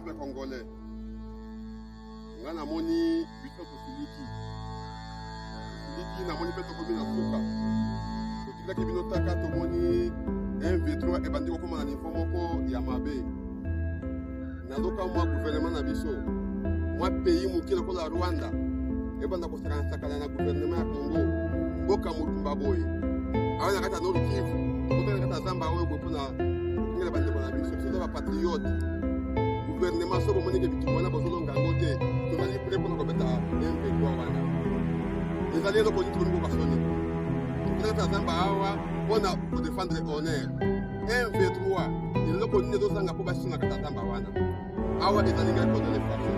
peuple congolais. Nga na moni biso to siliki. Siliki na moni pe to komi na suka. To tikaki bino taka to moni M23 e bandi ko koma na niveau moko ya mabe. Na loka mwa gouvernement na biso. Mwa pays mukile ko la Rwanda. E banda ko sakana na gouvernement ya Congo. Boka mutumba boye. Awana kata no Kivu. Ko kata zamba oyo ko na ngela bandi ko na biso. C'est ba patriote. Gouvernement so bomoni ke bitumwana bozolo ngango te to na libre pour ko beta M23 wana ezali lo ko litre ngo basoni to na zamba awa bona ko défendre honneur M23 il ko ni do sanga ko basina kata zamba wana awa ezali nga ko de façon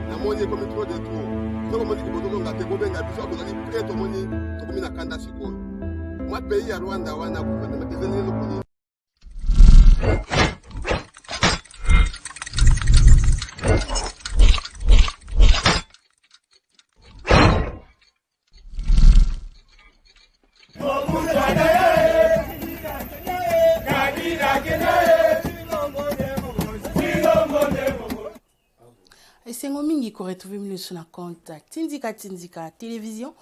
na moni ko metro de trop to bomoni ke bozolo ngate ko benga biso ko zali prêt to moni to komina kanda siko moi pays ya Rwanda wana gouvernement ezali lo ko Sengo mingi ko retrouver mine sur na contact tindika télévision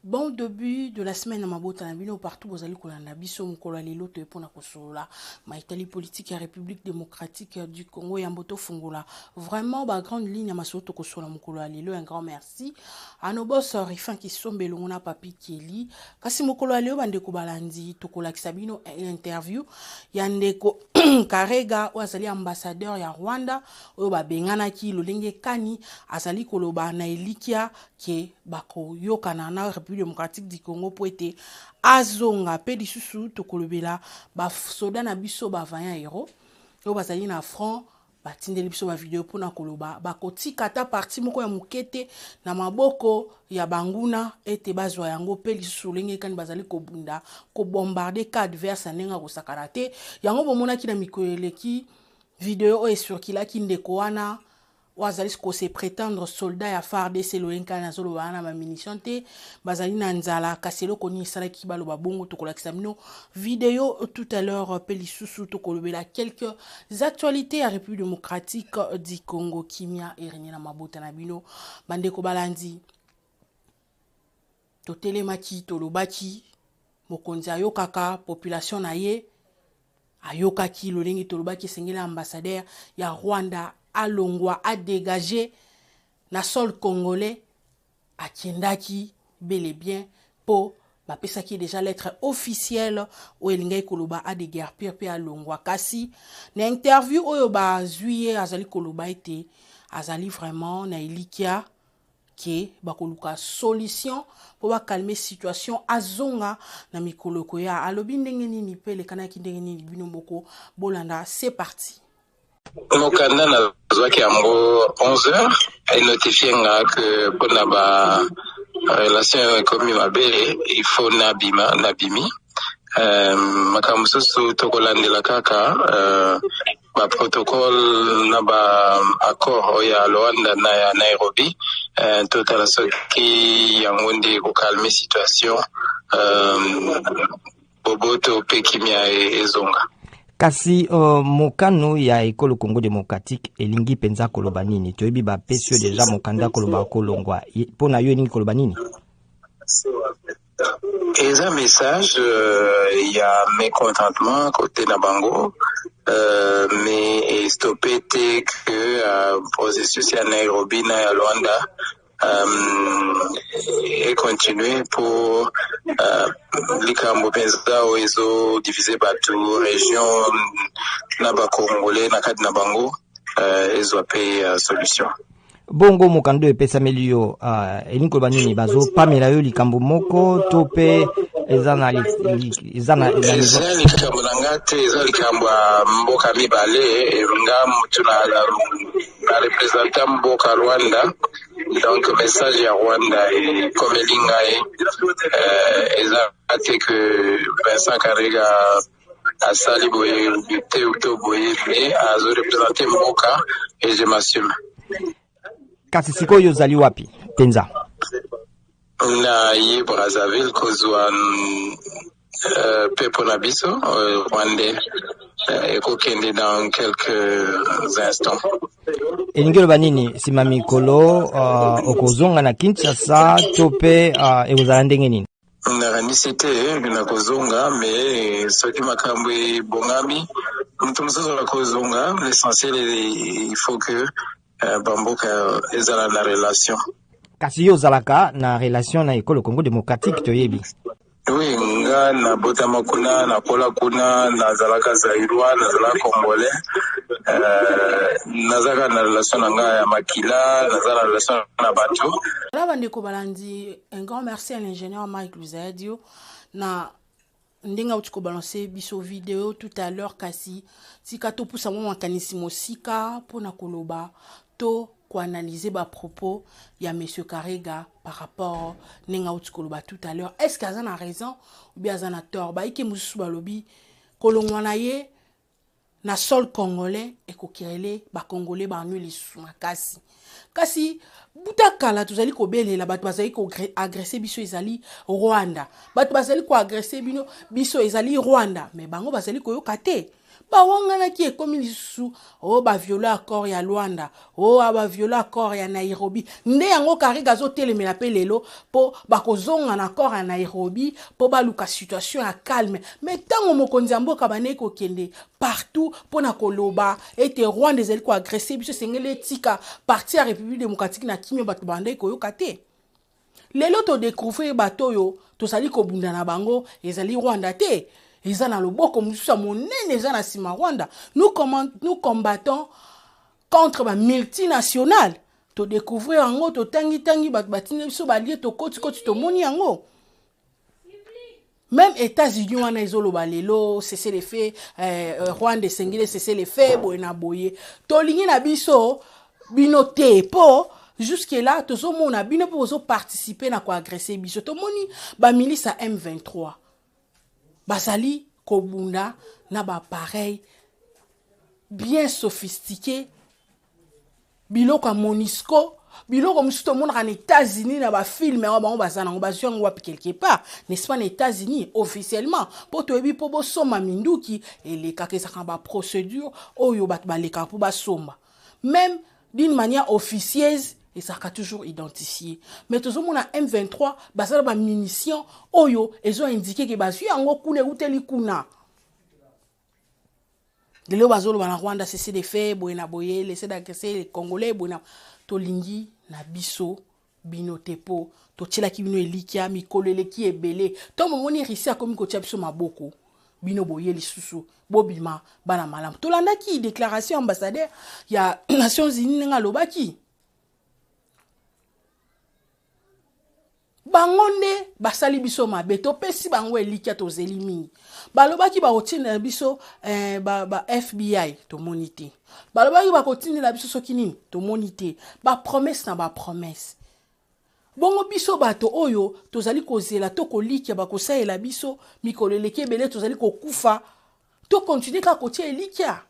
bon début de la semaine na mabota na bino partout bozali kolanda biso mukolo lelo to epona kosola maitali politique ya République démocratique du Congo ya mboto fungola vraiment ba grande ligne ya masoto kosola mukolo lelo un grand merci à nos boss Rifan qui sombe longona papi Kelly kasi mukolo lelo bande ko balandi to kolakisa bino interview ya ndeko Karega wazali ambassadeur ya Rwanda oyo babengana ki lolenge kani azali koloba na elikia ke bako yokana na République démocratique du Congo poete azonga pe lisusu to kolobela ba soda na biso ba vanya hero oyo bazali na front batindeli biso ba video pona koloba bakotika ta parti moko ya mukete na maboko ya banguna ete bazwa yango pe lisusu lenge kani bazali kobunda ko bombarder cas adverse nenga ko sakarate yango bomona ki na mikoleki video o esurkila ki ndeko wana wazali ko se prétendre soldat ya FARDC lolenka na zolo wana ma munition te bazali na nzala kaselo koni sala ki balo babongo to kolakisa mino vidéo tout à l'heure pe lisusu to kolobela quelques actualités à République démocratique du Congo kimia ereni na mabota na bino bande ko balandi to telemaki to lobaki mokonzi ayokaka population na ye ayokaki lolengi to lobaki sengela ambassadeur ya Rwanda alongwa a dégagé na sol congolais a kiendaki bel et bien po ba pesaki déjà lettre officielle o elingai koloba a de guerre pe alongwa kasi na interview oyo ba zuye azali koloba ete azali vraiment na elikia ke bakoluka solution po ba calmer situation azonga na mikoloko ya alobi ndenge nini pele kana ki ndenge nini bino moko bolanda c'est parti. Mokanda na zwaki yango 11h ay notifié nga que pona ba relation ekomi mabe il faut nabimi makambo susu tokolandela kaka ba protocole na ba accord ya Luanda na ya Nairobi totala soki yango ndi ko calmer situation boboto pe kimia ezonga. Kasi mokano ya ekolo Congo démocratique elingi penza koloba nini toyebi ba pesio déjà mokanda koloba kolongwa pona yo nini koloba nini eza message ya mécontentement côté na bango mais stoppé te que processus ya Nairobi na ya Luanda et continuer pour likambo penza oezo diviser bato région na ba congolais na kati na bango ezo pe solution bongo mokando epesa melio elinko banini bazo pamela yo likambo moko to pe ezana likambo ngate eza likambo mboka mibale nga mutu na representant mboka Rwanda. Donc message à Rwanda et comme Elingae exact que Vincent Karega a sali boye te boye mais a représenté Mboka et je m'assume. Kasi siko yo zali wapi penza na ye Brazzaville kozwa pepo na biso Rwandais et kokende dans quelques instants. elingi oloba nini nsima mikolo okozonga na Kinshasa to mpe ekozala ndenge nini? Nakanisi te nakozonga me soki makambo ebongami mutu mosusu akozonga. L'essentiel il faut que bamboka ezala na relation. Kasi yo ozalaka na relation na ekolo Congo démocratique toyebi? Oui, nga na botama kuna na kola kuna nazalaka zairwa nazalaka congolais. Nazaka na relation na nga ya makila, nazala na relation na bato. Là bandeko balandi, un grand merci à l'ingénieur Mike Luzadio na ndenga utiko balancer biso vidéo tout à l'heure kasi tika to pousa mo makanisi mosika pona koloba to ko analyser ba propos ya monsieur Karega par rapport ndenga utiko loba tout à l'heure. Est-ce qu'il a raison ou bien il a tort? Ba ike mususu balobi kolongwana ye na sol congolais et kokirele ba congolais ba nui lisusu makasi. Kasi butakala tozali kobelela bato bazali ko agresser biso ezali Rwanda. Bato bazali ko agresser biso ezali Rwanda, mais bango bazali koyoka te. Ba wangana ki ekomi lisusu o ba violer accord ya Rwanda, o ba violer accord ya Nairobi. Nde yango Karega zo telemela pe lelo po bakozonga na accord ya Nairobi po ba luka situation ya calme. Mais tango mokonzi mboka bane ko kende partout pona koloba ete Rwanda ezali ko agresser biso sengele tika parti ya République démocratique na kimio bato bande ko yoka te. Lelo to découvrir bato yo to sali ko bunda na bango ezali Rwanda te. Ils ont le beau comme ça, mon nez, ils ont la Rwanda. Nous combattons contre la multinationale. Tu découvrir en haut, tu tangi, batine, so balier, tu koti, tu moni en haut. Même États-Unis, on a isolo balelo, cesser les faits, Rwanda, Sengile, cesser les faits, boyna boye. Tolingi na biso, binote, po. Jusque là, tout le monde a bien participer à quoi agresser biso. Tout le monde, ba milice à M23. Basali kobunda na ba pareil bien sophistiqué biloko Monisco biloko musuto mona en États-Unis na ba film ba bango bazana ngo bazwa ngo quelque part n'est-ce pas, en États-Unis officiellement pour to ebi po bo soma minduki et ka ba procédure oyo bat ba leka po ba soma même d'une manière officieuse. Et ça a toujours identifié. Mais tout le monde a M23, basé sur munitions, oyo, ils ont indiqué que basé en gros kune uteli kuna. De là basé sur Rwanda, c'est des faits, boyna boye, laisser d'agresser les Congolais, boyna tolingi na biso, binotepo, to tila ki bino elikia, mikolo eleki ebele. To momoni risi a komi ko tia biso maboko. Bino boye lisusu, bobima, bana malam. To landa ki déclaration ambassadeur, il y a Nations Unies nga lobaki. Bangonde basali biso mabe to pesi bango elikia to zelimi balobaki ba otina biso ba FBI to moniter balobaki ba kotina la biso sokini to moniter ba promesse na ba promesse bongo biso bato oyo tozali kozela to kolikia ba kosaela biso mikolo eleki ebele tozali kokufa to continuer ka kotia elikia.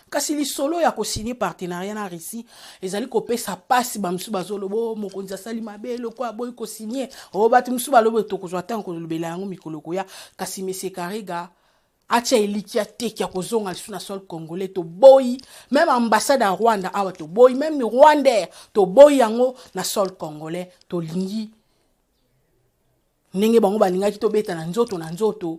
Kasi li solo ya ko signer partenariat na Russie ezali ko pesa pasi ba musu bazolobo mokonzi asali mabelo kwa boy ko signer o bati musu balobo to ko zwata ko lobela yango mikolo ko ya kasi monsieur Karega acha elikia teki ya kozonga lisu na sol congolais to boy même ambassade à Rwanda awa to boy même Rwanda to boy yango na sol congolais to lingi ndenge bango balingaki to beta na nzoto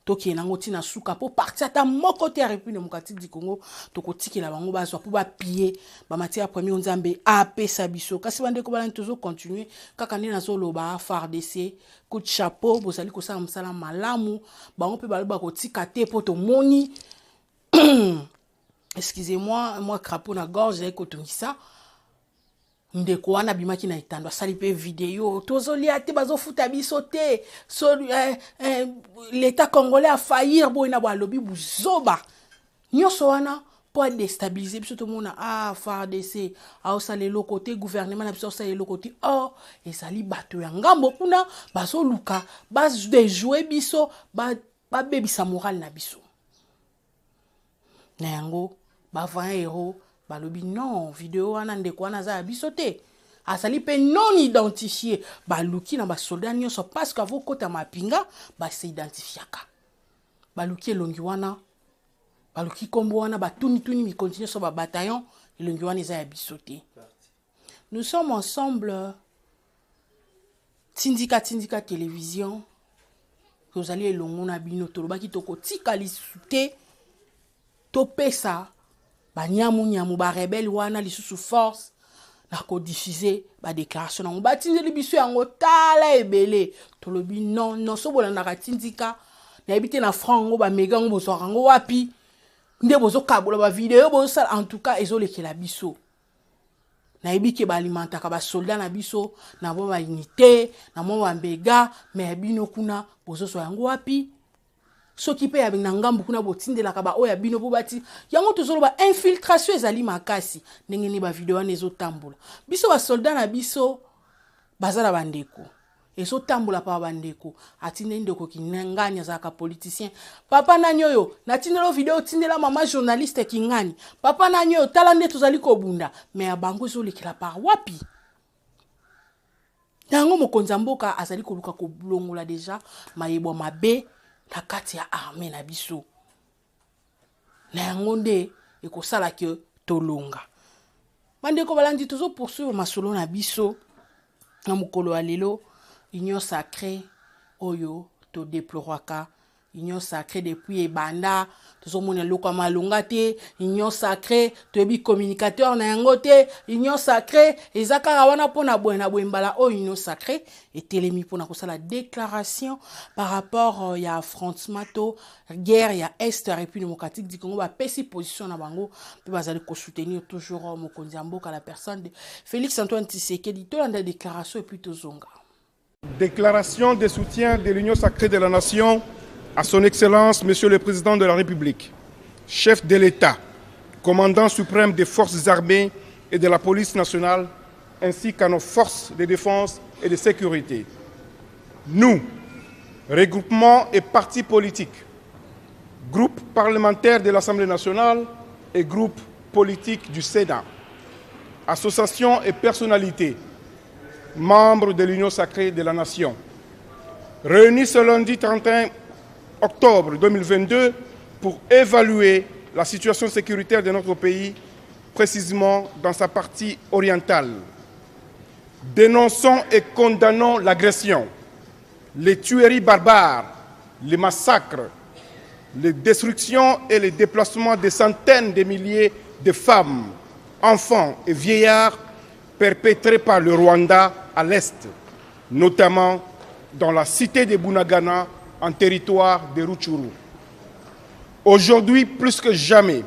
toki na ngoti na suka po parti ata moko te ya République démocratique du Congo to kotiki la bango bazwa po ba piller ba matière premier nzambe apesa biso kasi bande ko balani toujours continuer kaka ndi na zolo ba FARDC coup de chapeau bozali ko sala msala malamu bango pe baloba kotika te po to moni excusez-moi moi crapaud na gorge ko tungisa ndeko wana bimaki na itando asali pe vidéo tozolia te bazofuta biso te so l'état congolais a faillir boina ba lobi buzoba nyoso wana pour déstabiliser biso to mona FARDC a osale le côté gouvernement na biso osale le côté ezali bato ya ngambo kuna bazoluka bas de jouer biso ba bebisa moral na biso na yango ba 20 euros balobi non vidéo wana ndeko wana za biso te asali pe non identifié baluki na ba soldat nyonso parce que avo kota mapinga ba se identifiaka baluki elongi wana baluki kombo wana batuni mi continue so ba bataillon elongi wana eza ya biso te. Nous sommes ensemble tindika télévision tozali elongo na bino tolobaki tokotika lisusu te topesa banyamu barebele wana lisusu force na kodiffuser badéclaration nango batindeli biso yango tala ebele tolobi non so bolandaka tindika nayebi te na franc ngo bamega ngo bozwaka ngo wapi nde bozokabola bavideo bozosala en tout cas ezolekela biso nayebi ke baalimentaka basoldat na biso na bo baunité na mo bambega me ya bino kuna bozozwa yango wapi soki pe ya na ngambu kuna botindelaka ba oya bino po bati yango tozoloba infiltration ezali makasi ndenge ni bavideo wana ezotambola biso basoldat na biso bazala bandeko ezotambola pa bandeko atinde ndeko kinangani azaka politicien papa nani oyo natindelo video tindela mama journaliste kingani papa nani oyo tala nde tozali kobunda me ya bango ezolekela par wapi yango mokonzi mboka azali koluka koblongola deja mayebo mabe na kati ya armée na biso na yango nde ekosala ke tolonga bandeko balandi tozo poursuivre masolo na biso na mokolo ya lelo union sacrée oyo to déploraka union sacrée depuis ebanda tozomona loko malonga te union sacrée toyebi communicateur na yango te union sacrée ezaka wana pona boena boembala o union sacrée etelemi pona kosala déclaration par rapport ya affrontement to guerre ya est République démocratique du Congo ba pesi position na bango pe bazali ko soutenir toujours mokonzi mboka la personne de Félix Antoine Tshisekedi to landa déclaration et puis tozonga. Déclaration de soutien de l'Union sacrée de la Nation à son Excellence, Monsieur le Président de la République, chef de l'État, commandant suprême des forces armées et de la police nationale, ainsi qu'à nos forces de défense et de sécurité. Nous, regroupement et partis politiques, groupe parlementaire de l'Assemblée nationale et groupe politique du Sénat, associations et personnalités, membres de l'Union sacrée de la Nation, réunis ce lundi 31 octobre 2022 pour évaluer la situation sécuritaire de notre pays, précisément dans sa partie orientale. Dénonçons et condamnons l'agression, les tueries barbares, les massacres, les destructions et les déplacements de centaines de milliers de femmes, enfants et vieillards perpétrés par le Rwanda à l'est, notamment dans la cité de Bunagana, en territoire de Rutshuru. Aujourd'hui, plus que jamais,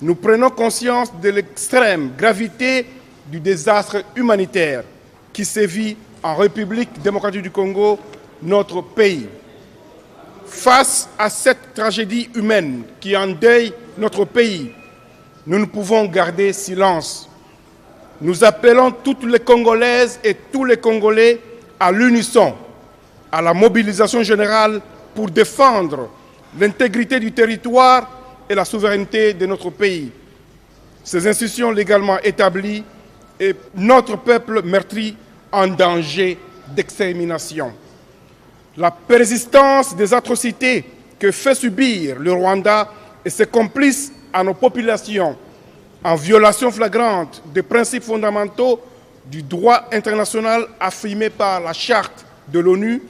nous prenons conscience de l'extrême gravité du désastre humanitaire qui sévit en République démocratique du Congo, notre pays. Face à cette tragédie humaine qui endeuille notre pays, nous ne pouvons garder silence. Nous appelons toutes les Congolaises et tous les Congolais à l'unisson, à la mobilisation générale pour défendre l'intégrité du territoire et la souveraineté de notre pays. Ces institutions légalement établies et notre peuple meurtri en danger d'extermination. La persistance des atrocités que fait subir le Rwanda et ses complices à nos populations en violation flagrante des principes fondamentaux du droit international affirmé par la Charte de l'ONU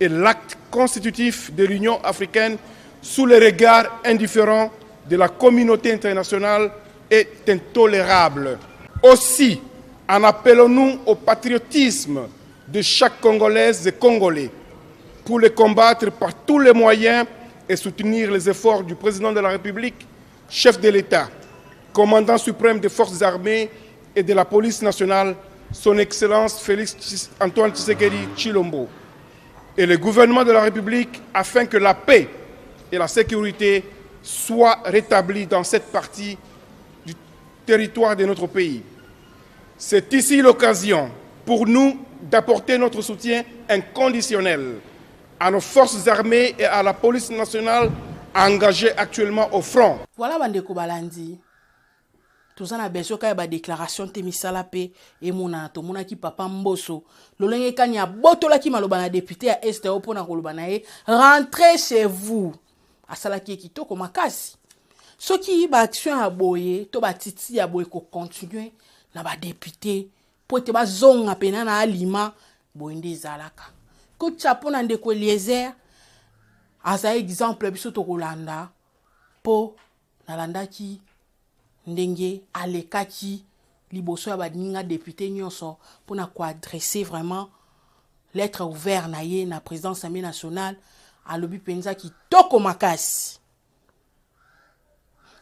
et l'acte constitutif de l'Union africaine sous le regard indifférent de la communauté internationale est intolérable. Aussi, en appelons-nous au patriotisme de chaque Congolaise et Congolais pour les combattre par tous les moyens et soutenir les efforts du président de la République, chef de l'État, commandant suprême des forces armées et de la police nationale, son Excellence Félix Antoine Tshisekedi Tshilombo, et le gouvernement de la République afin que la paix et la sécurité soient rétablies dans cette partie du territoire de notre pays. C'est ici l'occasion pour nous d'apporter notre soutien inconditionnel à nos forces armées et à la police nationale engagées actuellement au front. Voilà, Bandeko Balandi. Tout ça, besoin qu'il y ait des déclarations de misala pe et mona to mona ki papa mboso lolenge kanya botola ki malobana député à est opona kolobana e rentrez chez vous asala ki kitoko makasi Ce qui ba action à boye, to ba titi à boye ko continuer na ba député pour te ba zonga pena na alima boinde zalaka. Ko chapo na ndeko Eliezer asa exemple biso to kolanda po nalandaki ndenge alekaki liboso ya baninga député nyonso pour na ko adresser vraiment lettre ouverte na ye na présidence Assemblée nationale alobi penza ki toko makasi.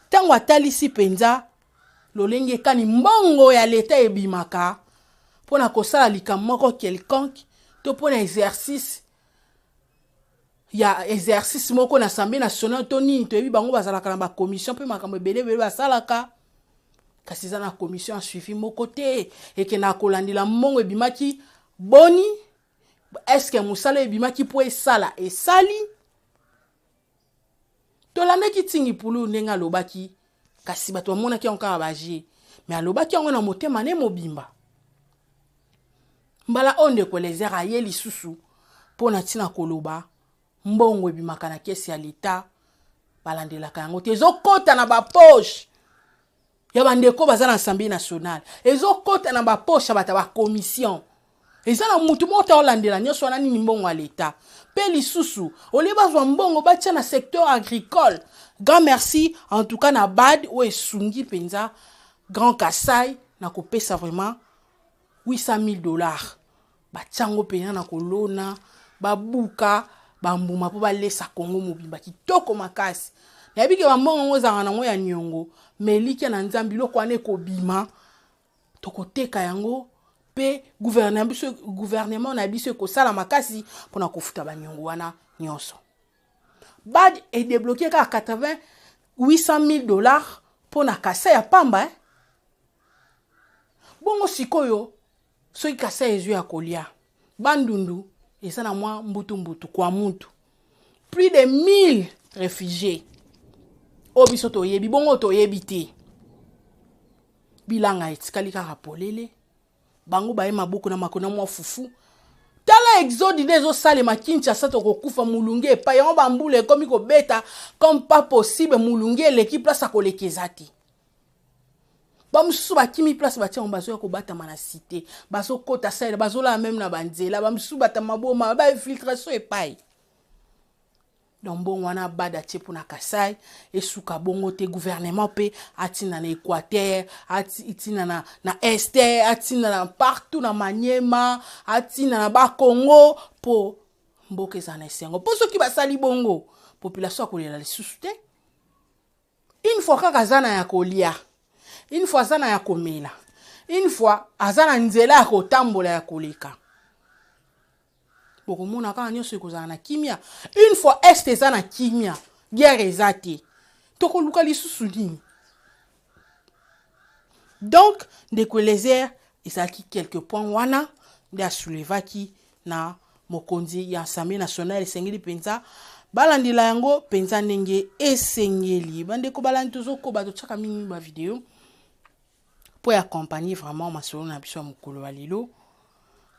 Tango atalisi penza lolenge kani mbongo ya leta ebimaka pona kosala likambo moko quelconque to pona exercice moko na Assemblée nationale to nini to yebi bango bazalaka na ba commission pe makambo ebele basalaka kasi za na commission a suivi moko te eke na kolandela mbongo ebimaki boni est-ce que musala ebimaki po esala esali tolandaki tingi pulu ndenge alobaki kasi bato bamonaki yango kaka baje me alobaki yango na motema ne mobimba mbala oyo ndeko Eliezer aye lisusu mpo na ntina koloba mbongo ebimaka na kesi ya leta balandelaka yango te ezokota na bapoche ya bandeko baza na Assemblée nationale ezokota na bapoche ya bato ya bakomission eza na mutu moko taolandela nyonso wana nini mbongo ya leta pe lisusu olie bazwa mbongo batia na secteur agricole. Grand merci en tout cas na BAD ou esungi penza Grand Kasai na kopesa vraiment $800,000 batiango pena na kolona babuka bambuma po balesa Kongo mobimba kitoko makasi nayebi ke bambongo ngo ezalaka nango ya niongo melike na nzambi loko wana ekobima tokoteka yango pe gouvernement na biso ekosala makasi mpona kofuta baniongo wana nyonso. BAD est débloqué à $800,000 pour na kasa ya pamba. Bongo sikoyo, so yi kasa ezu ya kolia. Bandundu, esa na mwa mbutu kwa muntu. Plus de 1000 réfugiés. Obiso to yebi, bongo to yebi te. Bilanga etikali kaka polele. Bango baye mabuku na makona mwa fufu. Tala exode des osale makincha sato kokufa mulunge pa yango bambule komi ko beta comme pas possible mulunge l'équipe place a kolekezati. Bamususu bakimi place batia ombazo ya kobata mana cité. Baso kota sale bazo la même na banzela bamususu bata maboma ba infiltration epai. Donc bon wana bada tiepo na Kasai esuka bongo te gouvernement pe atina na Équateur atina na Este atina na partout na Maniema atina na ba Congo po mboke za na esengo po soki basali bongo population akolela lisusu te une fois kaka zana ya kolia une fois zana ya komela une fois azana nzela ya kotambola ya koleka bokomona kaka nyonso ekozala na kimia une fois est eza na kimia guerre eza te tokoluka lisusu nini. Donc ndeko Eliezer ezalaki quelques points wana nde asoulevaki na mokonzi ya Assemblée nationale esengeli penza balandela yango penza ndenge esengeli bandeko balandi tozokoba totyaka mingi ba video po accompagner vraiment masolo na biso ya mokolo wa lelo.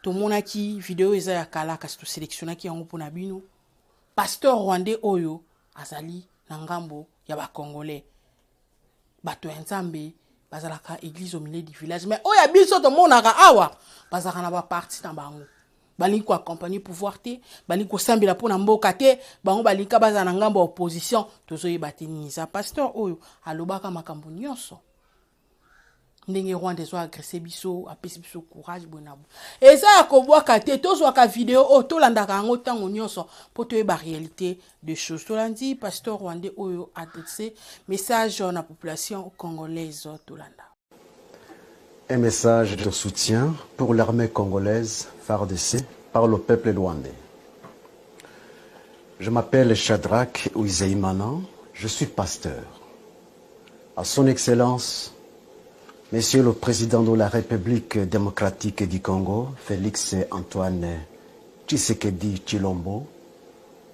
Tomonaki video eza ya kala kasi to sélectionnaki yango pona bino. Pasteur rwandais oyo azali na ngambo ya ba congolais. Bato ya nzambe bazalaka église au milieu du village mais oya biso to monaka awa bazalaka na ba parti na bango. Balingi ko accompagner pouvoir te, balingi ko sambela pona mboka te, bango balinga baza na ngambo opposition tozoyeba te nini za pasteur oyo alobaka makambo nyonso. Ndenge Rwanda zo agressé biso apesi biso courage bonabo eza ya kobwaka te tozwaka video o tolandaka yango ntango nyonso po toyeba réalité de choses. Tolandi pasteur rwandais oyo adressé message na population congolaise tolanda. Un message de soutien pour l'armée congolaise FARDC par le peuple rwandais. Je m'appelle Shadrach Uizeimana, je suis pasteur. À son excellence Monsieur le Président de la République démocratique du Congo, Félix Antoine Tshisekedi Tshilombo,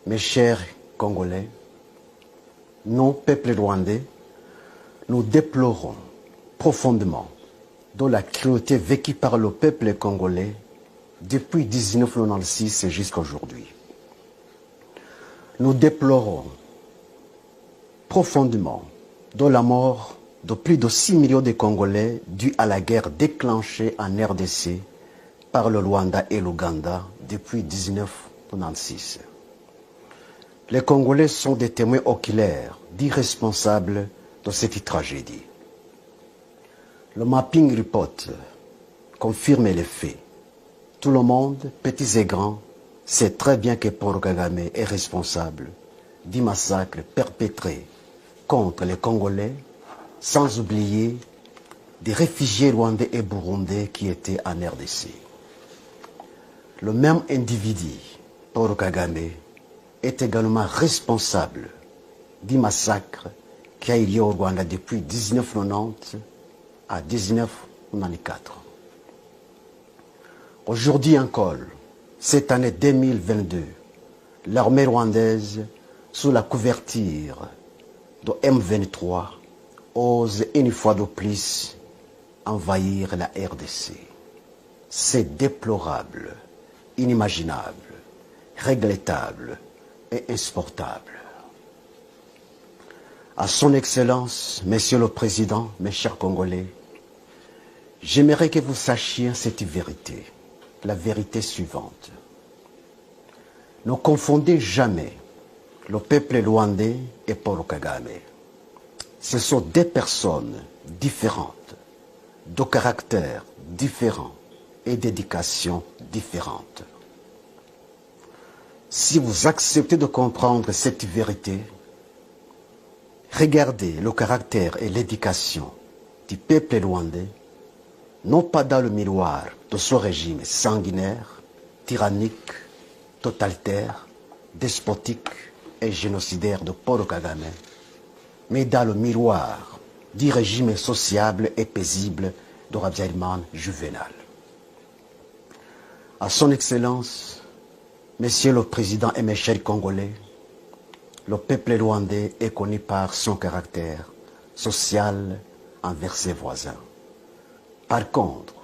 mes chers Congolais, nous, peuple rwandais, nous déplorons profondément de la cruauté vécue par le peuple congolais depuis 1996 jusqu'à aujourd'hui. Nous déplorons profondément dont la mort de plus de 6 millions de Congolais due à la guerre déclenchée en RDC par le Rwanda et l'Ouganda depuis 1996. Les Congolais sont des témoins oculaires, d'irresponsables de cette tragédie. Le mapping report confirme les faits. Tout le monde, petits et grands, sait très bien que Paul Kagame est responsable du massacre perpétré contre les Congolais, sans oublier des réfugiés rwandais et burundais qui étaient en RDC. Le même individu, Paul Kagame, est également responsable du massacre qui a eu lieu au Rwanda depuis 1990 à 1994. Aujourd'hui encore, cette année 2022, l'armée rwandaise, sous la couverture de M23, ose une fois de plus envahir la RDC. C'est déplorable, inimaginable, regrettable et insupportable. À son Excellence, Monsieur le Président, mes chers Congolais, j'aimerais que vous sachiez cette vérité, la vérité suivante. Ne confondez jamais le peuple rwandais et Paul Kagame. Ce sont deux personnes différentes, de caractères différents et d'éducation différente. Si vous acceptez de comprendre cette vérité, regardez le caractère et l'éducation du peuple rwandais, non pas dans le miroir de ce régime sanguinaire, tyrannique, totalitaire, despotique et génocidaire de Paul Kagame, mais dans le miroir du régime sociable et paisible de Habyarimana Juvenal. À son Excellence, Monsieur le Président et mes chers Congolais, le peuple rwandais est connu par son caractère social envers ses voisins. Par contre,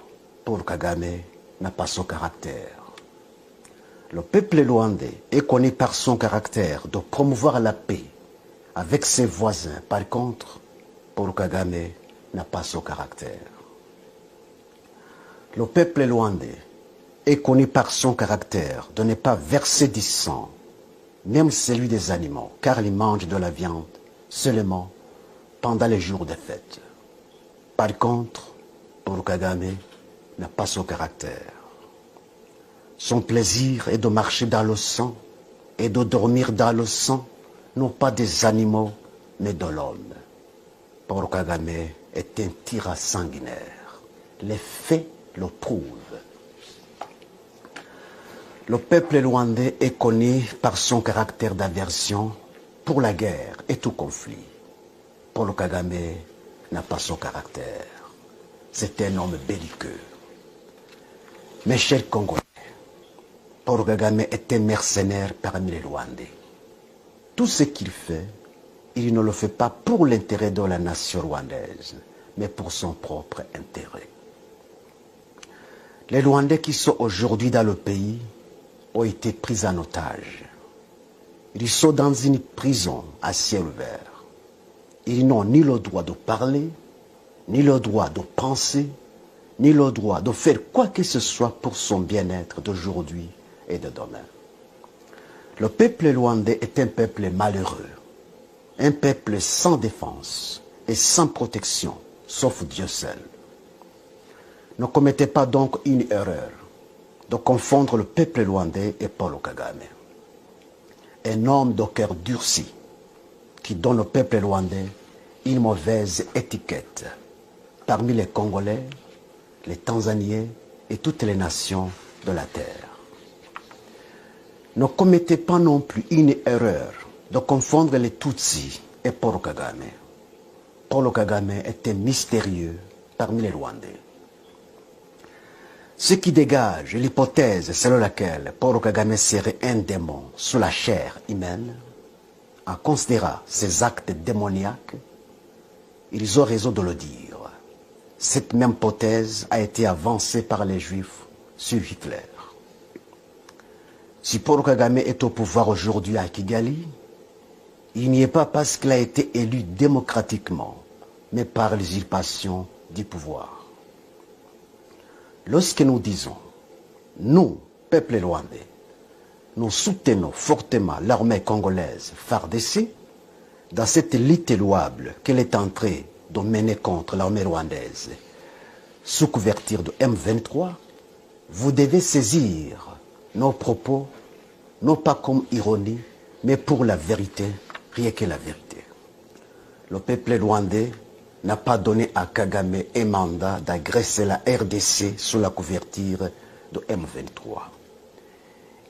Paul Kagame n'a pas ce caractère. Le peuple rwandais est connu par son caractère de promouvoir la paix avec ses voisins. Par contre, Paul Kagame n'a pas ce caractère. Le peuple rwandais est connu par son caractère de ne pas verser du sang, même celui des animaux, car il mange de la viande seulement pendant les jours de fête. Par contre, Paul Kagame n'a pas ce caractère. Son plaisir est de marcher dans le sang et de dormir dans le sang, non pas des animaux, mais de l'homme. Paul Kagame est un tyran sanguinaire. Les faits le prouvent. Le peuple rwandais est connu par son caractère d'aversion pour la guerre et tout conflit. Paul Kagame n'a pas son caractère. C'est un homme belliqueux. Mes chers Congolais, Paul Kagame est un mercenaire parmi les Rwandais. Tout ce qu'il fait, il ne le fait pas pour l'intérêt de la nation rwandaise, mais pour son propre intérêt. Les Rwandais qui sont aujourd'hui dans le pays ont été pris en otage. Ils sont dans une prison à ciel ouvert. Ils n'ont ni le droit de parler, ni le droit de penser, ni le droit de faire quoi que ce soit pour son bien-être d'aujourd'hui et de demain. Le peuple rwandais est un peuple malheureux, un peuple sans défense et sans protection, sauf Dieu seul. Ne commettez pas donc une erreur de confondre le peuple rwandais et Paul Kagame. Un homme de cœur durci qui donne au peuple rwandais une mauvaise étiquette parmi les Congolais, les Tanzaniens et toutes les nations de la terre. Ne commettez pas non plus une erreur de confondre les Tutsis et Paul Kagame. Paul Kagame est un mystérieux parmi les Rwandais. Ce qui dégage l'hypothèse selon laquelle Paul Kagame serait un démon sous la chair humaine, en considérant ses actes démoniaques, ils ont raison de le dire. Cette même hypothèse a été avancée par les Juifs sur Hitler. Si Paul Kagame est au pouvoir aujourd'hui à Kigali, il n'y est pas parce qu'il a été élu démocratiquement, mais par l'usurpation du pouvoir. Lorsque nous disons, nous, peuple rwandais, nous soutenons fortement l'armée congolaise FARDC dans cette lutte louable qu'elle est en train de mener contre l'armée rwandaise sous couverture de M23, vous devez saisir nos propos, non pas comme ironie, mais pour la vérité, rien que la vérité. Le peuple rwandais n'a pas donné à Kagame un mandat d'agresser la RDC sous la couverture de M23.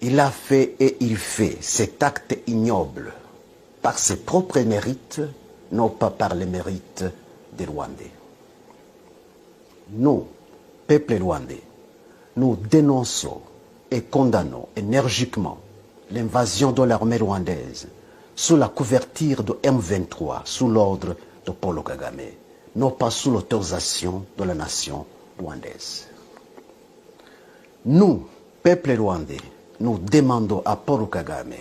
Il a fait et il fait cet acte ignoble par ses propres mérites, non pas par les mérites des Rwandais. Nous, peuple rwandais, nous dénonçons et condamnons énergiquement l'invasion de l'armée rwandaise sous la couverture de M23, sous l'ordre de Paul Kagame, non pas sous l'autorisation de la nation rwandaise. Nous, peuple rwandais, nous demandons à Paul Kagame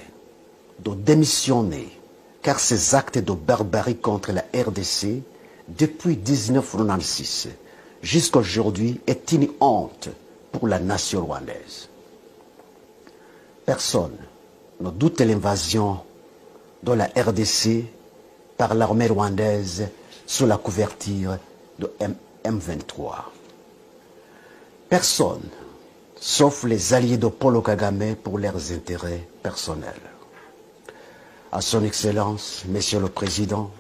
de démissionner, car ces actes de barbarie contre la RDC, depuis 1996 jusqu'à aujourd'hui, est une honte pour la nation rwandaise. Personne ne doute l'invasion de la RDC par l'armée rwandaise sous la couverture de M23. Personne, sauf les alliés de Paul Kagame pour leurs intérêts personnels. À son Excellence, Monsieur le Président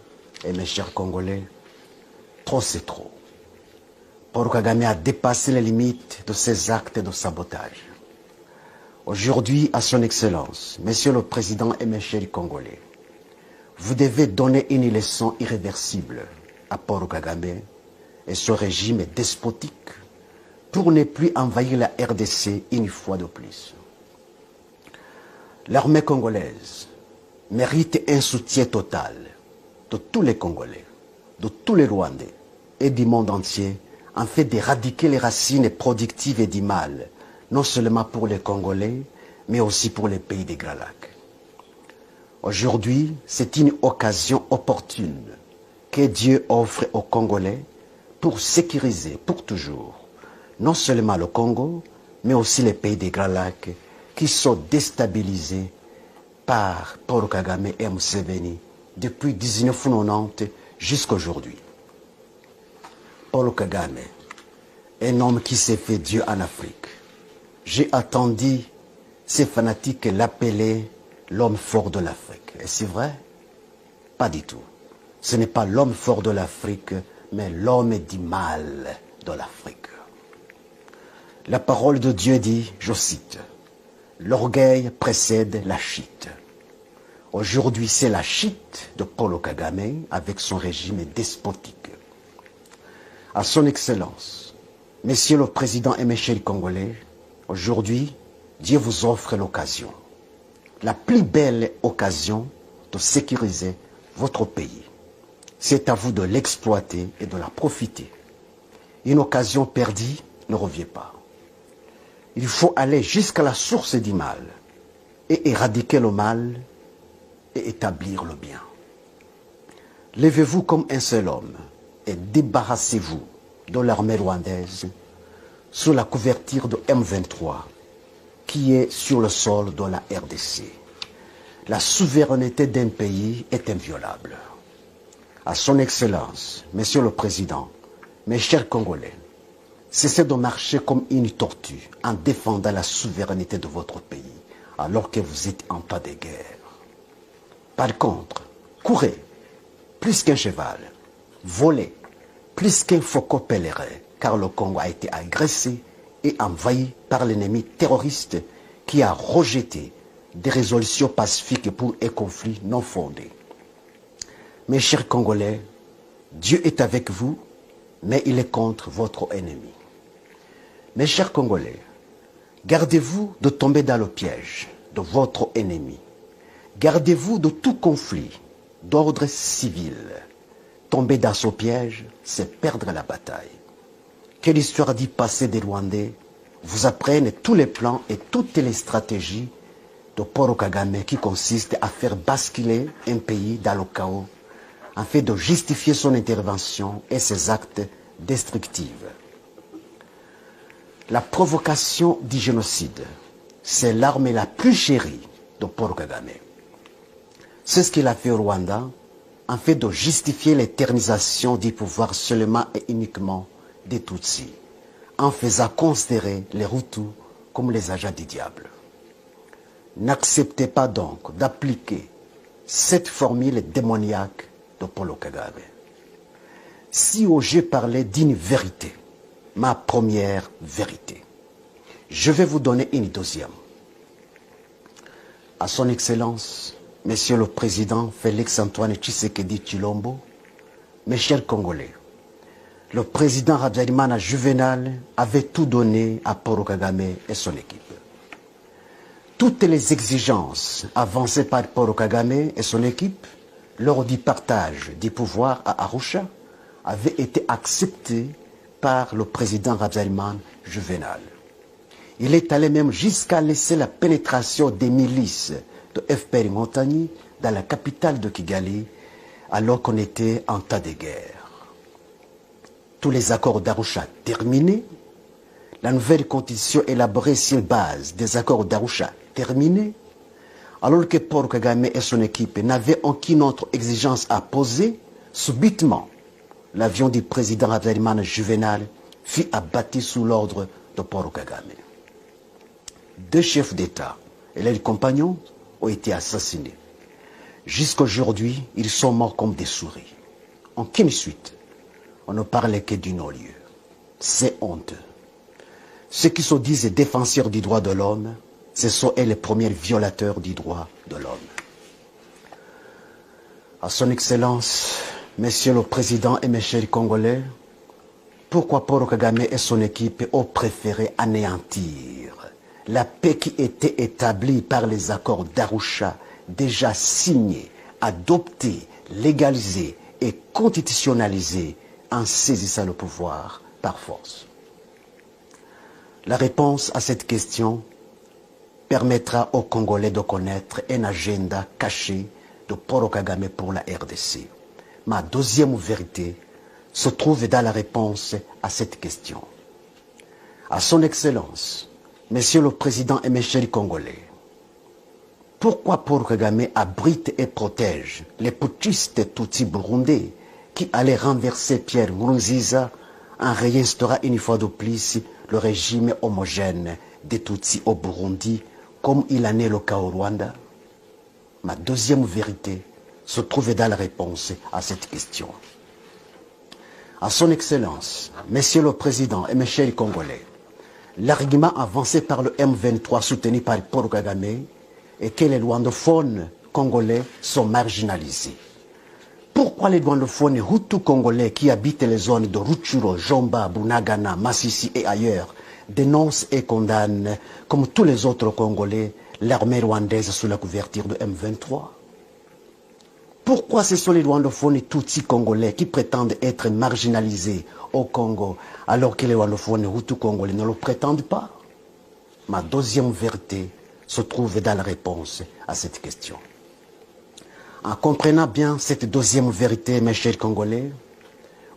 et mes chers Congolais, trop c'est trop. Paul Kagame a dépassé les limites de ses actes de sabotage. Aujourd'hui, à son Excellence, Monsieur le Président et mes chers Congolais, vous devez donner une leçon irréversible à Paul Kagame et ce régime despotique pour ne plus envahir la RDC une fois de plus. L'armée congolaise mérite un soutien total de tous les Congolais, de tous les Rwandais et du monde entier en fait d'éradiquer les racines productives et du mal, non seulement pour les Congolais, mais aussi pour les pays des Grands Lacs. Aujourd'hui, c'est une occasion opportune que Dieu offre aux Congolais pour sécuriser pour toujours non seulement le Congo, mais aussi les pays des Grands Lacs qui sont déstabilisés par Paul Kagame et Museveni depuis 1990 jusqu'à aujourd'hui. Paul Kagame, un homme qui s'est fait Dieu en Afrique. J'ai attendu ces fanatiques l'appeler l'homme fort de l'Afrique. Et c'est vrai? Pas du tout. Ce n'est pas l'homme fort de l'Afrique, mais l'homme du mal de l'Afrique. La parole de Dieu dit, je cite, « L'orgueil précède la chute ». Aujourd'hui, c'est la chute de Paul Kagame avec son régime despotique. À son Excellence, Monsieur le Président et mes chers Congolais, aujourd'hui, Dieu vous offre l'occasion, la plus belle occasion de sécuriser votre pays. C'est à vous de l'exploiter et de la profiter. Une occasion perdue ne revient pas. Il faut aller jusqu'à la source du mal et éradiquer le mal et établir le bien. Levez-vous comme un seul homme et débarrassez-vous de l'armée rwandaise sous la couverture de M23 qui est sur le sol de la RDC. La souveraineté d'un pays est inviolable. À son Excellence, Monsieur le Président, mes chers Congolais, cessez de marcher comme une tortue en défendant la souveraineté de votre pays alors que vous êtes en temps de guerre. Par contre, courez plus qu'un cheval, volez plus qu'un faucon pèlerin, car le Congo a été agressé et envahi par l'ennemi terroriste qui a rejeté des résolutions pacifiques pour un conflit non fondé. Mes chers Congolais, Dieu est avec vous, mais il est contre votre ennemi. Mes chers Congolais, gardez-vous de tomber dans le piège de votre ennemi. Gardez-vous de tout conflit d'ordre civil. Tomber dans ce piège, c'est perdre la bataille. Que l'histoire du passé des Rwandais vous apprenne tous les plans et toutes les stratégies de Paul Kagame qui consiste à faire basculer un pays dans le chaos en fait de justifier son intervention et ses actes destructifs. La provocation du génocide, c'est l'arme la plus chérie de Paul Kagame. C'est ce qu'il a fait au Rwanda en fait de justifier l'éternisation du pouvoir seulement et uniquement des Tutsis, en faisant considérer les Hutus comme les agents du diable. N'acceptez pas donc d'appliquer cette formule démoniaque de Paul Kagame. Si osez parler d'une vérité, ma première vérité, je vais vous donner une deuxième. À son Excellence, Monsieur le Président Félix-Antoine Tshisekedi Tshilombo, mes chers Congolais, le président Habyarimana Juvenal avait tout donné à Paul Kagame et son équipe. Toutes les exigences avancées par Paul Kagame et son équipe lors du partage du pouvoir à Arusha avaient été acceptées par le président Habyarimana Juvenal. Il est allé même jusqu'à laisser la pénétration des milices de FPR Montagny dans la capitale de Kigali alors qu'on était en tas de guerre. Tous les accords d'Arusha terminés, la nouvelle constitution élaborée sur base des accords d'Arusha terminée, alors que Paul Kagame et son équipe n'avaient aucune autre exigence à poser, subitement, l'avion du président Habyarimana Juvenal fut abattu sous l'ordre de Paul Kagame. 2 chefs d'État et leurs compagnons ont été assassinés. Jusqu'aujourd'hui, ils sont morts comme des souris. En quelle suite? On ne parlait que du non-lieu. C'est honteux. Ceux qui se disent défenseurs du droit de l'homme, ce sont eux les premiers violateurs du droit de l'homme. À son Excellence, Monsieur le Président et mes chers Congolais, pourquoi Paul Kagame et son équipe ont préféré anéantir la paix qui était établie par les accords d'Arusha, déjà signés, adoptés, légalisés et constitutionnalisés en saisissant le pouvoir par force? La réponse à cette question permettra aux Congolais de connaître un agenda caché de Paul Kagame pour la RDC. Ma deuxième vérité se trouve dans la réponse à cette question. À son Excellence, Monsieur le Président et mes chers Congolais, pourquoi Paul Kagame abrite et protège les putschistes Tutsis burundais qui allaient renverser Pierre Nkurunziza en réinstaurant une fois de plus le régime homogène des Tutsis au Burundi, comme il en est le cas au Rwanda? Ma deuxième vérité se trouve dans la réponse à cette question. À son Excellence, Monsieur le Président et mes chers Congolais, l'argument avancé par le M23 soutenu par Paul Kagame est que les rwandophones congolais sont marginalisés. Pourquoi les rwandophones Hutus congolais qui habitent les zones de Rutshuru, Jomba, Bunagana, Massissi et ailleurs dénoncent et condamnent, comme tous les autres Congolais, l'armée rwandaise sous la couverture de M23? Pourquoi ce sont les rwandophones Tutsis congolais qui prétendent être marginalisés au Congo, alors que les rwandophones Hutus congolais ne le prétendent pas? Ma deuxième vérité se trouve dans la réponse à cette question. En comprenant bien cette deuxième vérité, mes chers Congolais,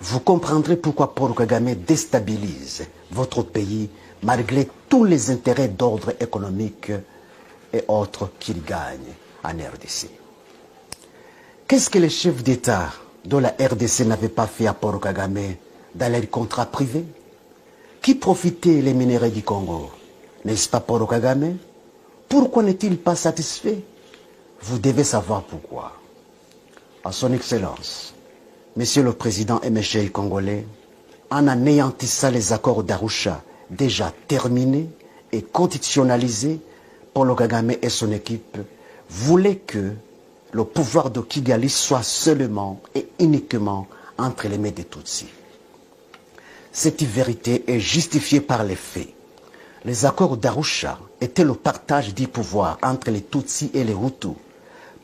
vous comprendrez pourquoi Paul Kagame déstabilise votre pays malgré tous les intérêts d'ordre économique et autres qu'il gagne en RDC. Qu'est-ce que les chefs d'État de la RDC n'avaient pas fait à Paul Kagame dans les contrats privés? Qui profitait les minéraux du Congo? N'est-ce pas Paul Kagame? Pourquoi n'est-il pas satisfait? Vous devez savoir pourquoi. À son Excellence, Monsieur le Président et mes chers Congolais, en anéantissant les accords d'Arusha déjà terminés et constitutionnalisés, Paul Kagame et son équipe voulaient que le pouvoir de Kigali soit seulement et uniquement entre les mains des Tutsis. Cette vérité est justifiée par les faits. Les accords d'Arusha étaient le partage du pouvoir entre les Tutsis et les Hutus.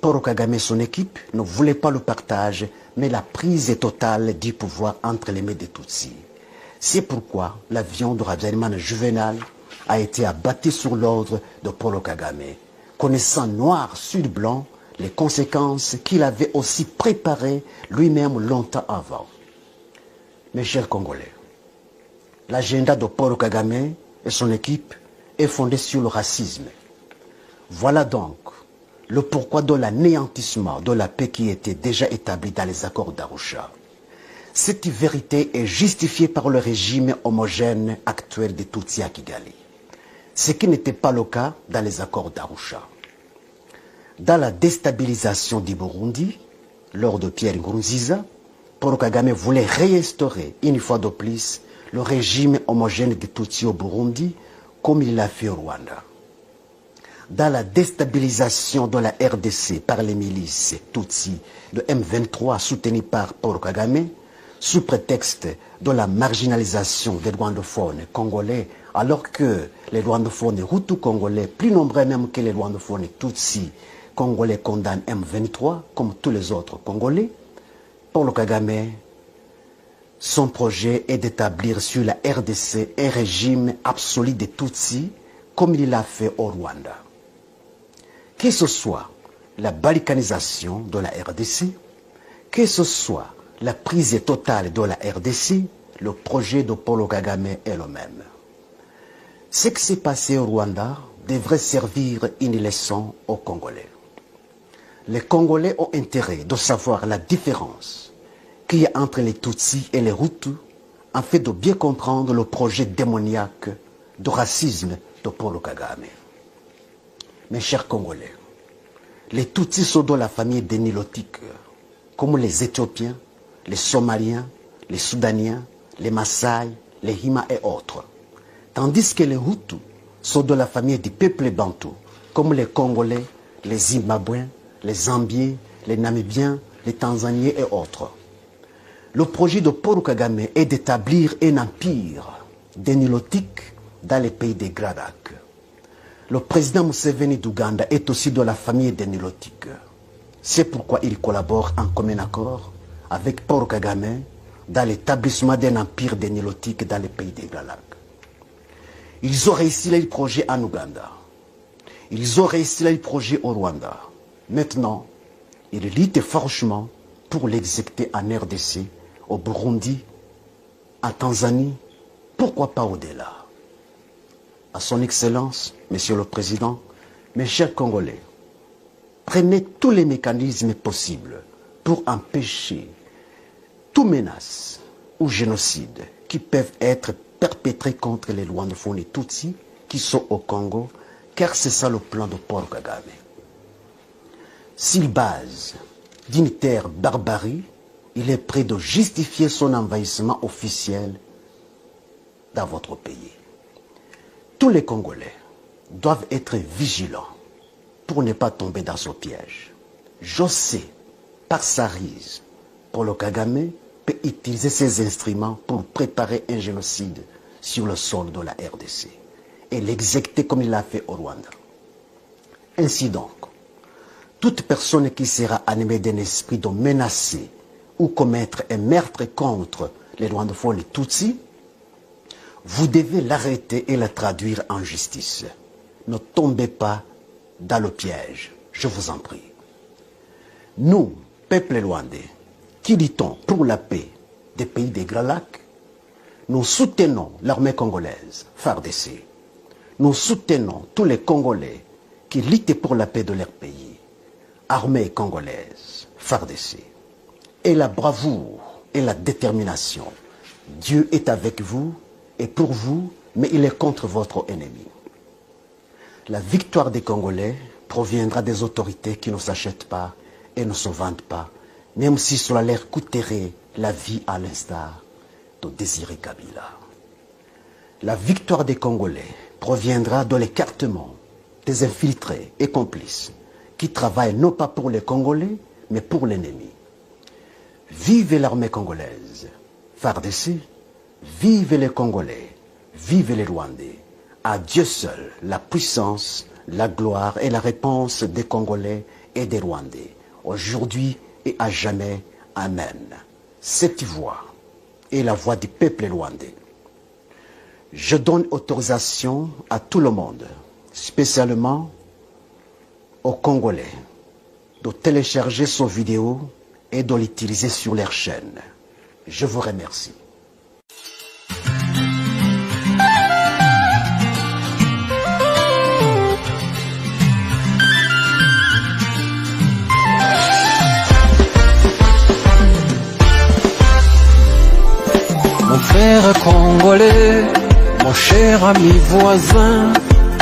Paul Kagame et son équipe ne voulaient pas le partage, mais la prise totale du pouvoir entre les mains des Tutsis. C'est pourquoi l'avion de Habyarimana Juvenal a été abattu sur l'ordre de Paul Kagame. connaissant noir sur blanc les conséquences qu'il avait aussi préparées lui-même longtemps avant. Mes chers Congolais, l'agenda de Paul Kagame et son équipe est fondé sur le racisme. Voilà donc le pourquoi de l'anéantissement de la paix qui était déjà établie dans les accords d'Arusha. Cette vérité est justifiée par le régime homogène actuel des Tutsis à Kigali, ce qui n'était pas le cas dans les accords d'Arusha. Dans la déstabilisation du Burundi, lors de Pierre Nkurunziza, Paul Kagame voulait réinstaurer une fois de plus le régime homogène des Tutsis au Burundi, comme il l'a fait au Rwanda. Dans la déstabilisation de la RDC par les milices Tutsis de M23 soutenues par Paul Kagame, sous prétexte de la marginalisation des rwandophones congolais, alors que les rwandophones hutus congolais, plus nombreux même que les rwandophones Tutsis congolais, condamnent M23 comme tous les autres Congolais, Paul Kagame, son projet est d'établir sur la RDC un régime absolu des Tutsis, comme il l'a fait au Rwanda. Que ce soit la balkanisation de la RDC, que ce soit la prise totale de la RDC, le projet de Paul Kagame est le même. Ce qui s'est passé au Rwanda devrait servir une leçon aux Congolais. Les Congolais ont intérêt de savoir la différence qu'il y a entre les Tutsis et les Hutus, afin de bien comprendre le projet démoniaque de racisme de Paul Kagame. Mes chers Congolais, les Tutsis sont de la famille des Nilotiques, comme les Éthiopiens, les Somaliens, les Soudaniens, les Maasai, les Hima et autres. Tandis que les Hutus sont de la famille des peuples bantous, comme les Congolais, les Zimbabwéens, les Zambiens, les Namibiens, les Tanzaniens et autres. Le projet de Paul Kagame est d'établir un empire des Nilotiques dans les pays des Grands Lacs. Le président Museveni d'Ouganda est aussi de la famille des Nilotiques. C'est pourquoi il collabore en commun accord avec Paul Kagame dans l'établissement d'un empire des Nilotiques dans les pays des Grands Lacs. Ils ont réussi le projet en Ouganda. Ils ont réussi le projet au Rwanda. Maintenant, ils luttent franchement pour l'exécuter en RDC, au Burundi, en Tanzanie, pourquoi pas au-delà. À son Excellence, Monsieur le Président, mes chers Congolais, prenez tous les mécanismes possibles pour empêcher toute menace ou génocide qui peuvent être perpétrés contre les Rwandophones et Tutsis qui sont au Congo, car c'est ça le plan de Paul Kagame. S'il base d'une terre barbarie, il est prêt de justifier son envahissement officiel dans votre pays. Tous les Congolais doivent être vigilants pour ne pas tomber dans ce piège. Je sais, par sa ruse, Paul Kagame peut utiliser ses instruments pour préparer un génocide sur le sol de la RDC et l'exécuter comme il l'a fait au Rwanda. Ainsi donc, toute personne qui sera animée d'un esprit de menacer ou commettre un meurtre contre les Rwandophones et Tutsis, vous devez l'arrêter et la traduire en justice. Ne tombez pas dans le piège, je vous en prie. Nous, peuple rwandais, qui luttons pour la paix des pays des Grands Lacs, nous soutenons l'armée congolaise, FARDC. Nous soutenons tous les Congolais qui luttent pour la paix de leur pays. Armée congolaise, FARDC. Et la bravoure et la détermination. Dieu est avec vous et pour vous, mais il est contre votre ennemi. La victoire des Congolais proviendra des autorités qui ne s'achètent pas et ne se vendent pas, même si cela leur coûterait la vie à l'instar de Désiré Kabila. La victoire des Congolais proviendra de l'écartement des infiltrés et complices qui travaillent non pas pour les Congolais, mais pour l'ennemi. Vive l'armée congolaise, FARDC, vive les Congolais, vive les Rwandais. À Dieu seul la puissance, la gloire et la réponse des Congolais et des Rwandais, aujourd'hui et à jamais. Amen. Cette voix est la voix du peuple rwandais. Je donne autorisation à tout le monde, spécialement aux Congolais de télécharger son vidéo et de l'utiliser sur leur chaîne. Je vous remercie. Mon frère congolais, mon cher ami voisin,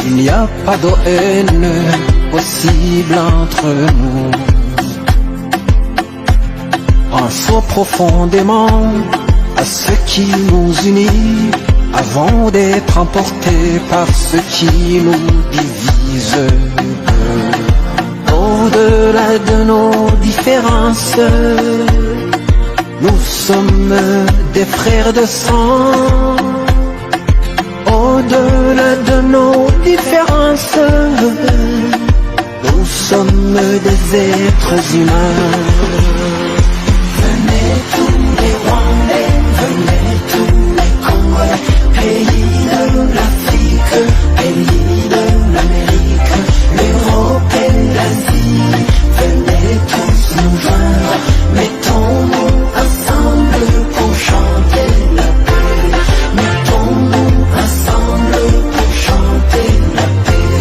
il n'y a pas de haine possible entre nous. Pensons profondément à ce qui nous unit avant d'être emportés par ce qui nous divise. Au-delà de nos différences, nous sommes des frères de sang. Au-delà de nos différences, nous sommes des êtres humains. Venez tous les Rwandais, venez tous les Congolais, pays de l'Afrique, pays de l'Amérique, l'Europe et l'Asie. Venez tous nous joindre, mettons-nous ensemble pour chanter la paix. Mettons-nous ensemble pour chanter la paix.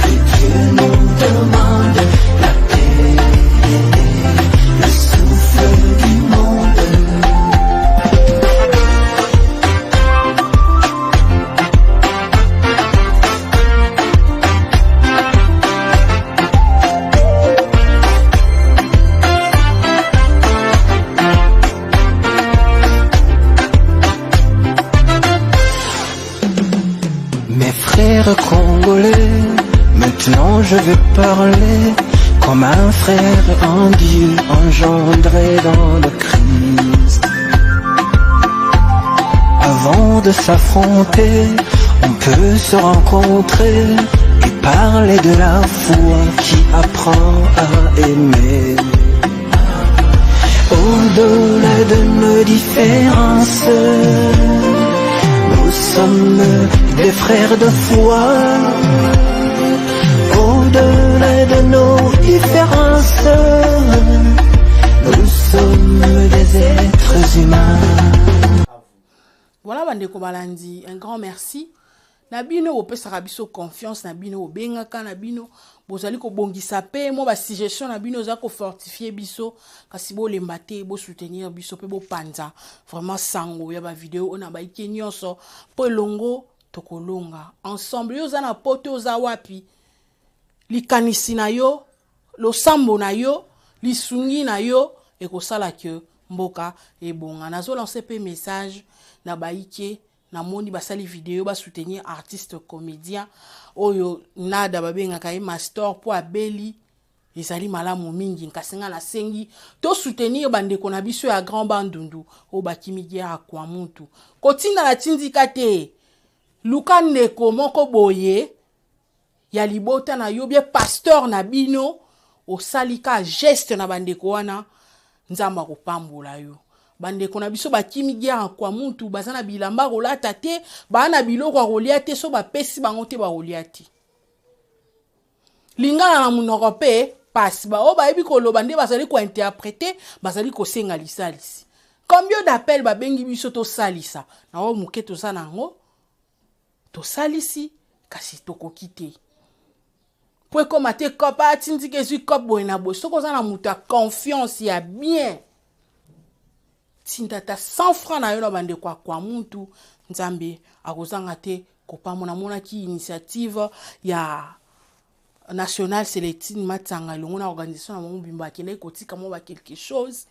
Que Dieu nous demande la paix, le souffle du monde. Mes frères congolais, maintenant je vais parler comme un frère en Dieu engendré dans le Christ. Avant de s'affronter, on peut se rencontrer et parler de la foi qui apprend à aimer. Au-delà de nos différences, nous sommes des frères de foi. Au-delà de nos différences, nous sommes des êtres humains. Voilà bandeko balandi, un grand merci. Nabino opesaka biso confiance, nabino obengaka, nabino bozali ko bongisa pe mo ba suggestion nabino za ko fortifier biso kasi bo lembate bo soutenir biso pe bo panza vraiment sango ya ba vidéo ona ba ikenyoso po longo tokolonga ensemble yo za na poto za wapi likanisi na yo lo sambo na yo lisungi na yo ekosala ke mboka ebonga nazo lancer pe message na baike na moni basali vidéo ba soutenir artiste comédien oyo nada babengaka ye master po abeli ezali malamu mingi nkasenga na sengi to soutenir bandeko na biso ya grand bandundu o bakimigia akwa muntu kotinda na tindika te luka ndeko moko boye ya libota na yo bie pasteur na bino osalika geste na bandeko wana nzamba kopambola yo bandeko na biso bakimigia kwa muntu bazana bilamba rolata te bana biloko rolia te so bapesi bango te barolia te lingana na munoko pe pasi ba o bayebi koloba nde bazali ko interpréter bazali ko senga lisalisi combien d'appels babengi biso to salisa na o muke to sana ngo to salisi kasi tokoki te po ekoma te kopa tindike zui kop boye na boye soko za na muta confiance ya bien tindata 100 francs na yo na bande kwa muntu nzambe akozanga te kopamona mona ki initiative ya national Celestine Matanga longo na organisation na mobimba kele kotika mo ba quelque chose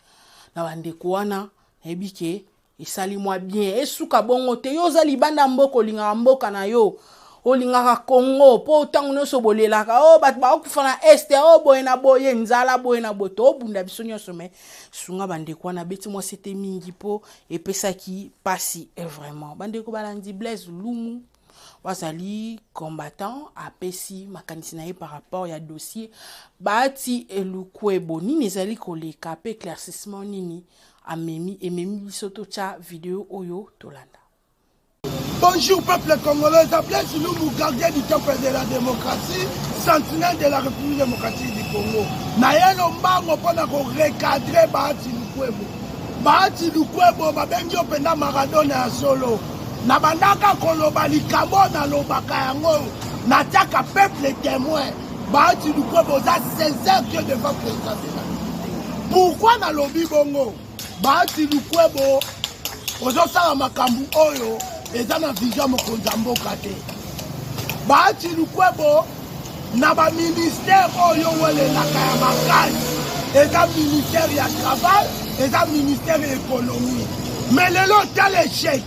na bande kwana ebike esali mwa bien esuka bongo te yo za libanda mboko linga mboka na yo olingaka Congo po tangu nyonso bolelaka o bat ba okufa na este o boye na boye nzala boye na boto obunda biso nyonso me sunga bandeko na beti mo c'était mingi po epesaki pasi vraiment bandeko balandi Blaise Lumu bazali combattant apesi makanisi na ye par rapport ya dossier bati elukwebo nini ezali koleka pe éclaircissement nini amemi biso to cha vidéo oyo tolanda. Bonjour peuple congolais, appelez sur nous gardien du temple de la démocratie, sentinelle de la République démocratique du Congo. Naïelo Mbango pour recadrer Bahati Lukwebo. Bahati Lukwebo, babengi openda Maradona ya solo. Nabandaka koloba likambo na lobaka yango. Natiaka peuple témoin. Bahati Lukwebo za sincère que devant président de la République. Pourquoi na lobi bongo? Bahati Lukwebo, ozosala makambu oyo. Eza na vision mokonzi mboka te. Bahati Lukwebo na ba ministère oyo welelaka ya makasi. Eza ministère ya travail, eza ministère ya économie. Mais lelo tal échec.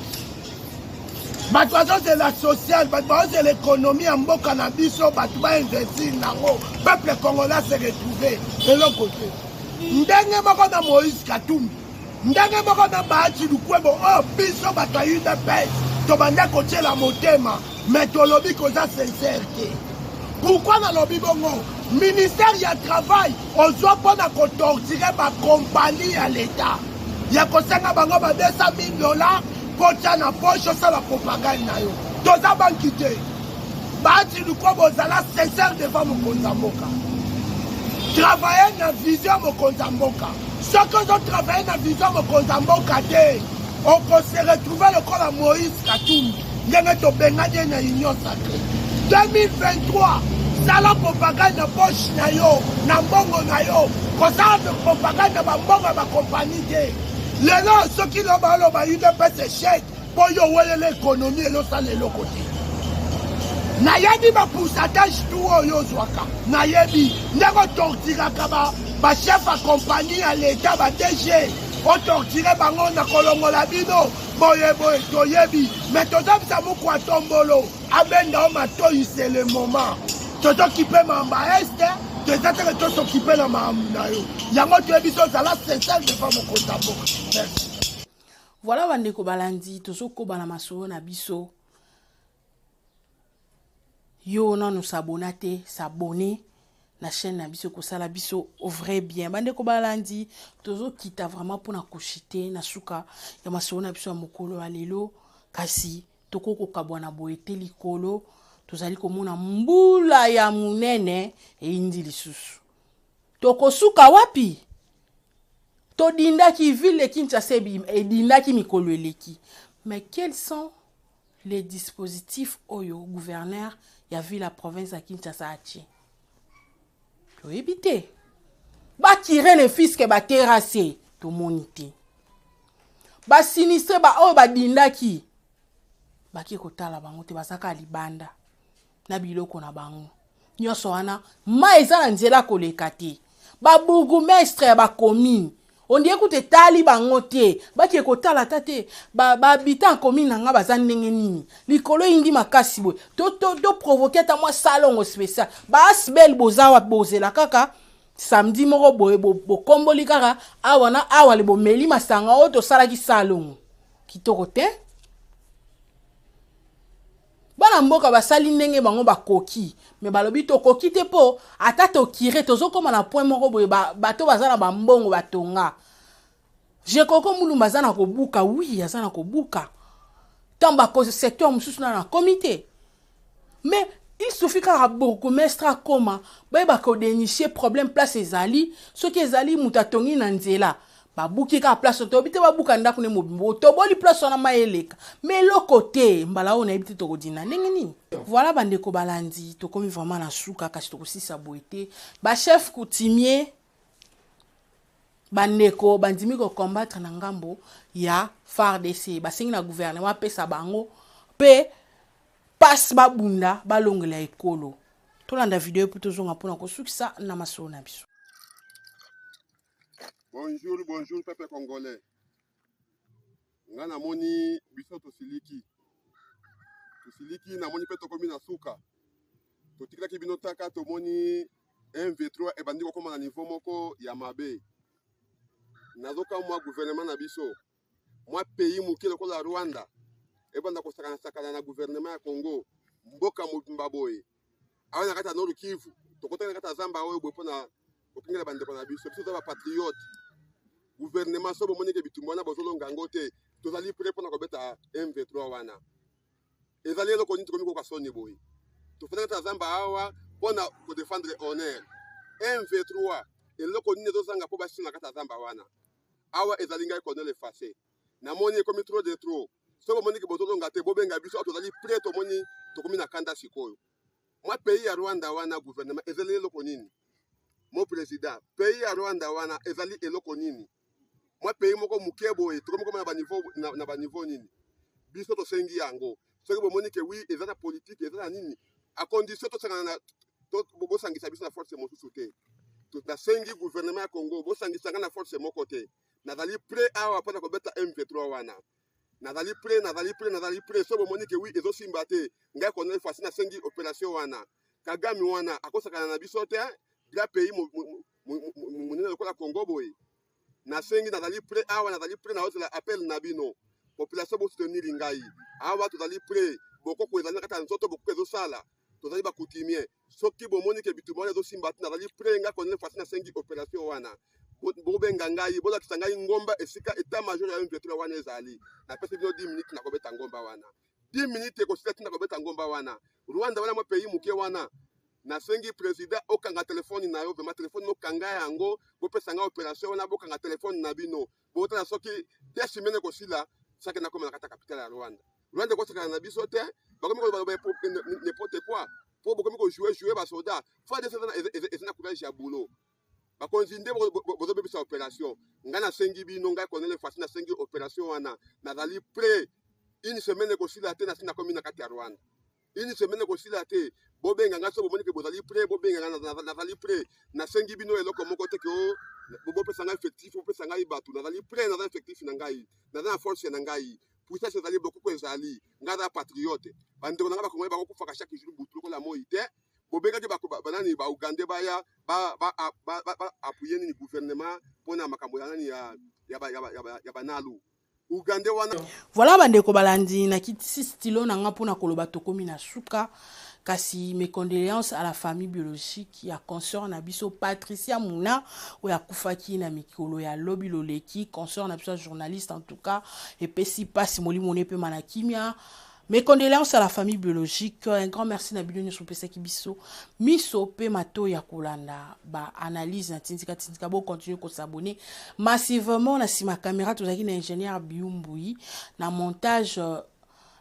Bato de la sociale, bato de l'économie ya mboka na biso, bato ba investir nango. Peuple congolais se retrouver de l'autre côté. Ndenge moko na Moïse Katumbi. Ndenge moko na Bahati Lukwebo oyo biso bato ya UDPS. Tobanda kotiela motema, mais tolobi koza sincère te. Pourquoi na lobi bongo? Ministère ya travail, ozwa pona kotortire ba compagnie ya l'État. Ya kosenga bango ba $200,000 pocha na poche ça la propagande na yo. Toza banki te. Bahati Lukwebo zala sincère devant mokonzi mboka. Travailler na vision mokonzi mboka. Ceux qui ont travaillé na vision mokonzi mboka te. On peut se retrouver le corps à Moïse Katumbi. Ndenge tobengani na union sacrée. 2023, ça la propagande na poche na yo, na mbongo na yo. Kosa de propagande na mbongo ba compagnie te. Lelo ceux qui l'ont ba UDPS échec pour yo wele l'économie et lo sale lo côté. Na yebi ba pourcentage tout yo zwaka. Na yebi ndeko tortiraka ba chef à compagnie à l'état ba DG. On tortire bango na kolongola bino boye toyebi mais tozabisa muku atombolo abenda o matoyi c'est le moment tozokipe mamba este tozateke tozokipe na maamuna yo yango toyebi tozala sincère devant mokonzi mboka. Merci. Voilà bandeko balandi tozokoba na masolo na biso yo nanu sabona te s'abonner la chaîne na biso kosala biso au vrai bien bande ko balandi tozo kita vraiment pour na koshite na suka ya masolo na biso ya mokolo alelo kasi tokoko kabwana boete likolo tozali komona mbula ya munene e indi lisusu tokosuka wapi todindaki ville Kinshasa e dindaki mikolo eleki. Mais quels sont les dispositifs oyo gouverneur ya ville la province ya Kinshasa atie? Éviter. Ba tirer les fiscs ba terrasser to monité. Ba sinistre ba o ba dindaki. Ba ki kotala bango te basaka libanda. Na biloko na bango. Nyoso wana ma eza na nzela koleka te. Ba bourgmestre ba commune. On dit écoute tali bango te. Ba ki kotala tate ba habitant commune nga baza ndenge nini. Likolo indi makasi boy. To provoquer ta moi salon spécial. Ba asbel bozawa bozela kaka samedi moko boye bo komboli kaka awana awale bo meli masanga o to sala ki salon. Kitoko te. Bana mboka basali ndenge bango bakoki mais balobi to koki te po ata to kire tozo koma na point moko boye bato bazana ba mbongo batonga. Je koko mulumba zana ko buka oui azana ko buka. Tamba ko secteur mususu na comité. Mais il suffit qu'un bourgmestre koma ba ko dénicher problème place ezali ce qui ezali mutatongi na nzela. Ba buki ka place to bité ba buka ndako ne mobimbo to boli place na maeleka mais le côté mbala on a ebité to kodina ndenge nini. Voilà bandeko balandi to komi vraiment na suka kasi to kosisa boité ba chef coutumier bandeko bandimi ko combattre na ngambo ya FARDC basengi na gouvernement pesa bango pe passe babunda balongela ekolo tolanda video pour tozonga pona kosukisa na masolo na biso. Bonjour, bonjour, peuple congolais. Nga namoni biso tosiliki. Tosiliki namoni pe tokomi na suka. Totikaki bino taka tomoni MV3 e bandi kokoma na niveau moko ya mabe. Nazoka mwa gouvernement na biso. Mwa pays muke lokola Rwanda. E banda kosakana na gouvernement ya Congo. Mboka mobimba boye. Awana kata Nord Kivu. Tokotana kata Zamba oyo boye pona okingela bandeko na biso. Biso ba patriote. Gouvernement sobo monike bitumwana bozolonga ngote tozali prêt pour na kobeta MV3 wana ezali eloko nini tokomi kokasoni boye tofandaka zamba awa mpona kodefendre honneur M23 eloko nini ezozanga mpo basina kati ya zamba wana awa ezali ngai Corneille Efface namoni ekomi trop de trop so bomoniki bozolonga te bobenga biso awa tozali prêt tomoni tokomi na kanda sikoyo mwa pays ya Rwanda wana gouvernement ezali eloko nini mon président pays ya Rwanda wana ezali eloko nini mwa pays moko muke boye tokomi koma na baniveau nini biso tosengi yango soki bomoni ke wi eza na politique eza na nini a condition tosangana na bosangisa biso na force mosusu te tosengi gouvernement ya Congo bosangisanga na force moko te nazali prêt awa mpona kobeta M23 wana nazali prêt so bomoni ke wi ezosimba te ngai Corneille Efface nasengi opération wana Kagame wana akosakana na biso te grand pays monene lokola Congo boye nasengi nazali prêt awa nazali prêt na ozela appel na bino population bosoutenir ngai awa tozali prêt bokoko ezali na kati ya nzoto bokoko ezosala tozali bakutimie soki bomoni ke bitumba wana ezosimba te nazali prêt ngai Corneille Efface nasengi opération wana bobenga ngai bolakisa ngai ngomba esika état major ya M23 wana ezali napesi bino 10 minutes nakobeta ngomba wana 10 minutes ekosila tina kobeta ngomba wana Rwanda wana mwa pays muke wana nasengi président okanga telefone na yo vraiment telefone okanga yango bopesa nga opération wana bokanga telefone na bino botala soki 2 semaines ekosila sake nakoma na kata capitale ya Rwanda ekosakana na biso te bakomi n'importe quoi po bokomi kojouer basoda fois de ezana courage ya boulot bakonzi nde bozobebisa opération nga nasengi bino ngai Corneille Efface nasengi opération wana nazali prêt une semaine ekosila te nasinda komi na kati ya Rwanda une semaine ekosila te bobenga nga so bomoni ke bozali prêt bobenga nga nazali prêt nasengi bino eloko moko te ke bopesa ngai effectif bopesa ngai bato nazali prêt naza effectif na ngai naza na force na ngai puissance ezali bokoko ezali ngai aza patriote bandeko na ngai bakongoli bakokufaka chaque jour butu lokola moi te bobengaki banani baugande baya appuye nini gouvernement mpona makambo ya nani ya banalu ugande wana voilà bandeko balandi na kitisi stilo na nga mpona koloba tokomi na suka kasi mes condoléances à la famille biologique ya consort na biso Patricia Muna oya kufaki na mikolo ya lobi loleki consort na biso journaliste en tout cas et pesi pasi molimo ne pe manakimia. Mes condoléances à la famille biologique. Un grand merci na biloni sur pesa kibiso. Miso pe mato ya kolanda ba analyse na tindika bo continuer ko s'abonner massivement na si ma caméra tozaki na ingénieur Biumbuyi na montage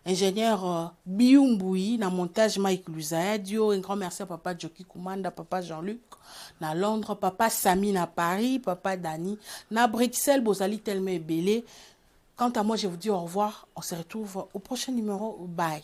ingénieur Biumbuyi na montage Mike Luzadio. Un grand merci à papa Joki Kumanda, papa Jean-Luc na Londres, papa Sami na Paris, papa Dani na Bruxelles, bozali tellement belé. Quant à moi, je vous dis au revoir. On se retrouve au prochain numéro. Bye.